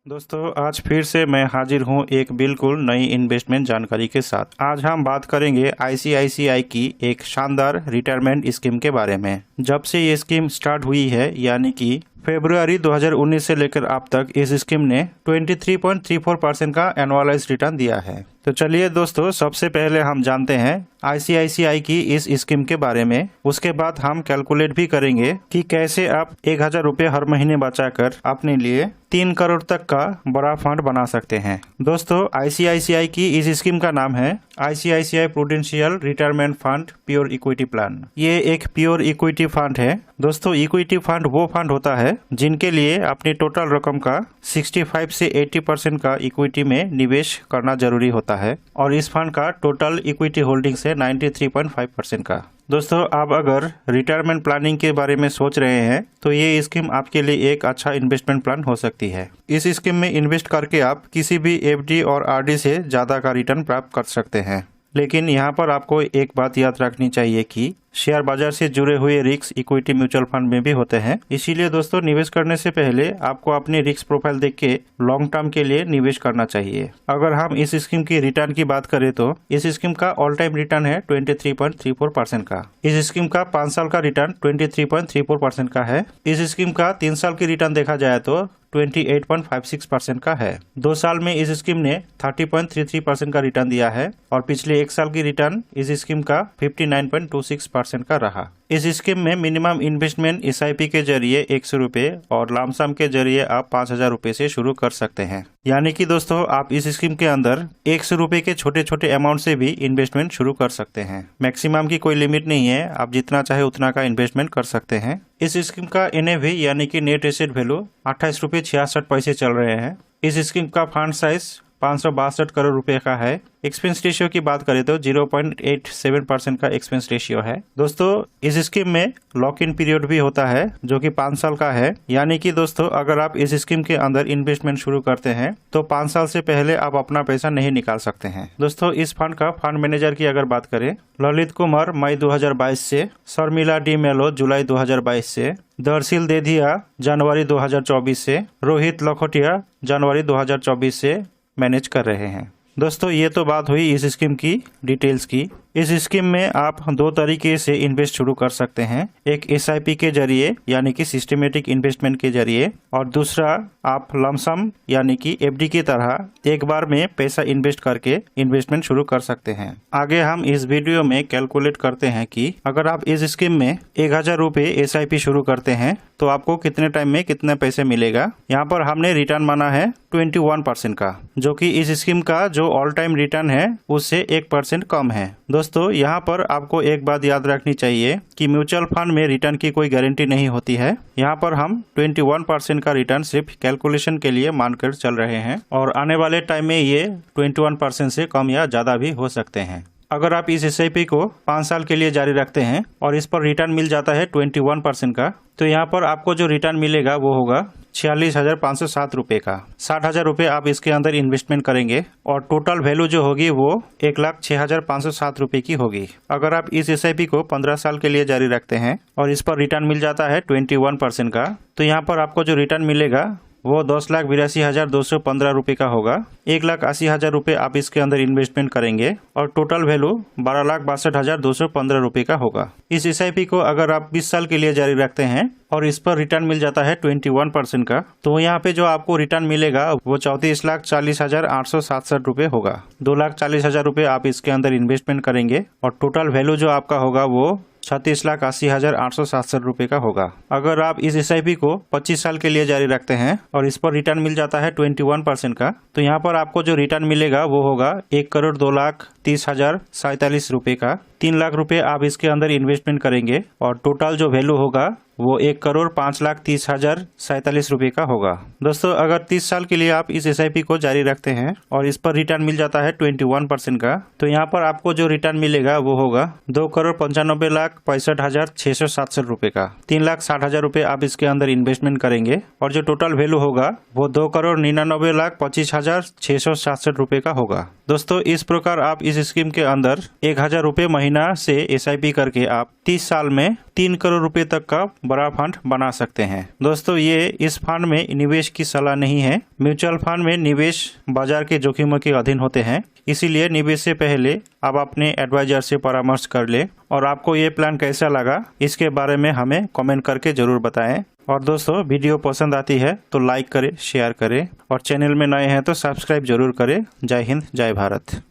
दोस्तों आज फिर से मैं हाजिर हूँ एक बिल्कुल नई इन्वेस्टमेंट जानकारी के साथ। आज हम बात करेंगे आईसीआईसीआई की एक शानदार रिटायरमेंट स्कीम के बारे में। जब से ये स्कीम स्टार्ट हुई है यानी कि फरवरी 2019 से लेकर अब तक इस स्कीम ने 23.34% का एनुअलाइज रिटर्न दिया है। तो चलिए दोस्तों, सबसे पहले हम जानते हैं आईसीआईसीआई की इस स्कीम के बारे में। उसके बाद हम कैलकुलेट भी करेंगे कि कैसे आप 1000 रुपये हर महीने बचाकर अपने लिए 3 करोड़ तक का बड़ा फंड बना सकते हैं। दोस्तों आईसीआईसीआई की इस स्कीम का नाम है ICICI prudential retirement fund pure equity plan. ये एक प्योर इक्विटी फंड है। दोस्तों इक्विटी फंड वो फंड होता है जिनके लिए अपनी टोटल रकम का 65 से 80% का इक्विटी में निवेश करना जरूरी होता है और इस फंड का टोटल इक्विटी होल्डिंग्स है 93.5% का। दोस्तों आप अगर रिटायरमेंट प्लानिंग के बारे में सोच रहे हैं तो ये स्कीम आपके लिए एक अच्छा इन्वेस्टमेंट प्लान हो सकती है। इस स्कीम में इन्वेस्ट करके आप किसी भी एफडी और आरडी से ज़्यादा का रिटर्न प्राप्त कर सकते हैं। लेकिन यहाँ पर आपको एक बात याद रखनी चाहिए कि शेयर बाजार से जुड़े हुए रिस्क इक्विटी म्यूचुअल फंड में भी होते हैं। इसीलिए दोस्तों निवेश करने से पहले आपको अपनी रिस्क प्रोफाइल देख के लॉन्ग टर्म के लिए निवेश करना चाहिए। अगर हम इस स्कीम की रिटर्न की बात करें तो इस स्कीम का ऑल टाइम रिटर्न है 23.34% का। इस स्कीम का 5 साल का रिटर्न 23.34% का है। इस स्कीम का 3 साल की रिटर्न देखा जाए तो 28.56% का है। 2 साल में इस स्कीम ने 30.33% का रिटर्न दिया है और पिछले 1 साल की रिटर्न इस स्कीम का 59.26% का रहा। इस स्कीम में मिनिमम इन्वेस्टमेंट एसआईपी के जरिए 100 रुपये और लामसम के जरिए आप 5000 रुपये से शुरू कर सकते हैं। यानी कि दोस्तों आप इस स्कीम के अंदर 100 रुपये के छोटे छोटे अमाउंट से भी इन्वेस्टमेंट शुरू कर सकते हैं। मैक्सिमम की कोई लिमिट नहीं है, आप जितना चाहे उतना का इन्वेस्टमेंट कर सकते हैं। इस स्कीम का एनएवी यानी कि नेट एसेट वैल्यू 28 रुपये 66 पैसे चल रहे हैं। इस स्कीम का फंड साइज 562 करोड़ रुपए का है। एक्सपेंस रेशियो की बात करें तो 0.87% का एक्सपेंस रेशियो है। दोस्तों इस स्कीम में लॉक इन पीरियड भी होता है जो कि 5 साल का है। यानी कि दोस्तों अगर आप इस स्कीम के अंदर इन्वेस्टमेंट शुरू करते हैं तो 5 साल से पहले आप अपना पैसा नहीं निकाल सकते हैं। दोस्तों इस फंड का फंड मैनेजर की अगर बात करें, ललित कुमार मई 2022 से, शर्मिला डी मेलो जुलाई 2022 से, दर्शिल देधिया जनवरी 2024 से, रोहित लखोटिया जनवरी 2024 से मैनेज कर रहे हैं। दोस्तों ये तो बात हुई इस स्कीम की डिटेल्स की। इस स्कीम में आप 2 तरीके से इन्वेस्ट शुरू कर सकते हैं। एक एसआईपी के जरिए यानी कि सिस्टमेटिक इन्वेस्टमेंट के जरिए और दूसरा आप लमसम यानी कि एफडी की तरह एक बार में पैसा इन्वेस्ट करके इन्वेस्टमेंट शुरू कर सकते हैं। आगे हम इस वीडियो में कैलकुलेट करते हैं कि अगर आप इस स्कीम में 1000 रुपये एसआईपी शुरू करते हैं तो आपको कितने टाइम में कितने पैसे मिलेगा। यहाँ पर हमने रिटर्न माना है 21% का, जो कि इस स्कीम का जो ऑल टाइम रिटर्न है उससे 1% कम है। दोस्तों यहाँ पर आपको एक बात याद रखनी चाहिए कि म्यूचुअल फंड में रिटर्न की कोई गारंटी नहीं होती है। यहाँ पर हम 21% का रिटर्न सिर्फ कैलकुलेशन के लिए मानकर चल रहे हैं और आने वाले टाइम में ये 21% से कम या ज़्यादा भी हो सकते हैं। अगर आप इस एसआईपी को 5 साल के लिए जारी रखते हैं और इस पर रिटर्न मिल जाता है 21% का, तो यहाँ पर आपको जो रिटर्न मिलेगा वो होगा 46,507 रुपये का। 60,000 रुपये आप इसके अंदर इन्वेस्टमेंट करेंगे और टोटल वैल्यू जो होगी वो 1,06,507 रुपये की होगी। अगर आप इस एसआईपी को 15 साल के लिए जारी रखते हैं और इस पर रिटर्न मिल जाता है 21% का, तो यहाँ पर आपको जो रिटर्न मिलेगा वो 10,82,215 रुपये का होगा। 1,80,000 रुपये आप इसके अंदर इन्वेस्टमेंट करेंगे और टोटल वैल्यू 12,62,215 रुपये का होगा। इस एसआईपी को अगर आप 20 साल के लिए जारी रखते हैं और इस पर रिटर्न मिल जाता है 21% का, तो यहाँ पे जो आपको रिटर्न मिलेगा वो 34,40,867 रुपये होगा। 2,40,000 रुपये आप इसके अंदर इन्वेस्टमेंट करेंगे और टोटल वैल्यू जो आपका होगा वो 36,80,867 रुपये का होगा। अगर आप इस एसआईपी को 25 साल के लिए जारी रखते हैं और इस पर रिटर्न मिल जाता है 21% का, तो यहाँ पर आपको जो रिटर्न मिलेगा वो होगा 1,02,30,047 रुपये का। 3 लाख रुपये आप इसके अंदर इन्वेस्टमेंट करेंगे और टोटल जो वैल्यू होगा वो 1,05,30,047 रुपये का होगा। दोस्तों अगर 30 साल के लिए आप इस एसआईपी को जारी रखते हैं और इस पर रिटर्न मिल जाता है 21% का, तो यहाँ पर आपको जो रिटर्न मिलेगा वो होगा 2,95,65,667 रुपये का। 3,60,000 रुपये आप इसके अंदर इन्वेस्टमेंट करेंगे और जो टोटल वैल्यू होगा वो 2,99,25,667 रुपये का होगा। दोस्तों इस प्रकार आप इस स्कीम के अंदर 1,000 रुपये महीने महीना से SIP करके आप 30 साल में 3 करोड़ रुपए तक का बड़ा फंड बना सकते हैं। दोस्तों, ये इस फंड में निवेश की सलाह नहीं है। म्यूचुअल फंड में निवेश बाजार के जोखिमों के अधीन होते हैं, इसीलिए निवेश से पहले आप अपने एडवाइजर से परामर्श कर ले। और आपको ये प्लान कैसा लगा, इसके बारे में हमें कमेंट करके जरूर बताएं। और दोस्तों, वीडियो पसंद आती है तो लाइक करें, शेयर करें और चैनल में नए हैं तो सब्सक्राइब जरूर करें। जय हिंद, जय भारत।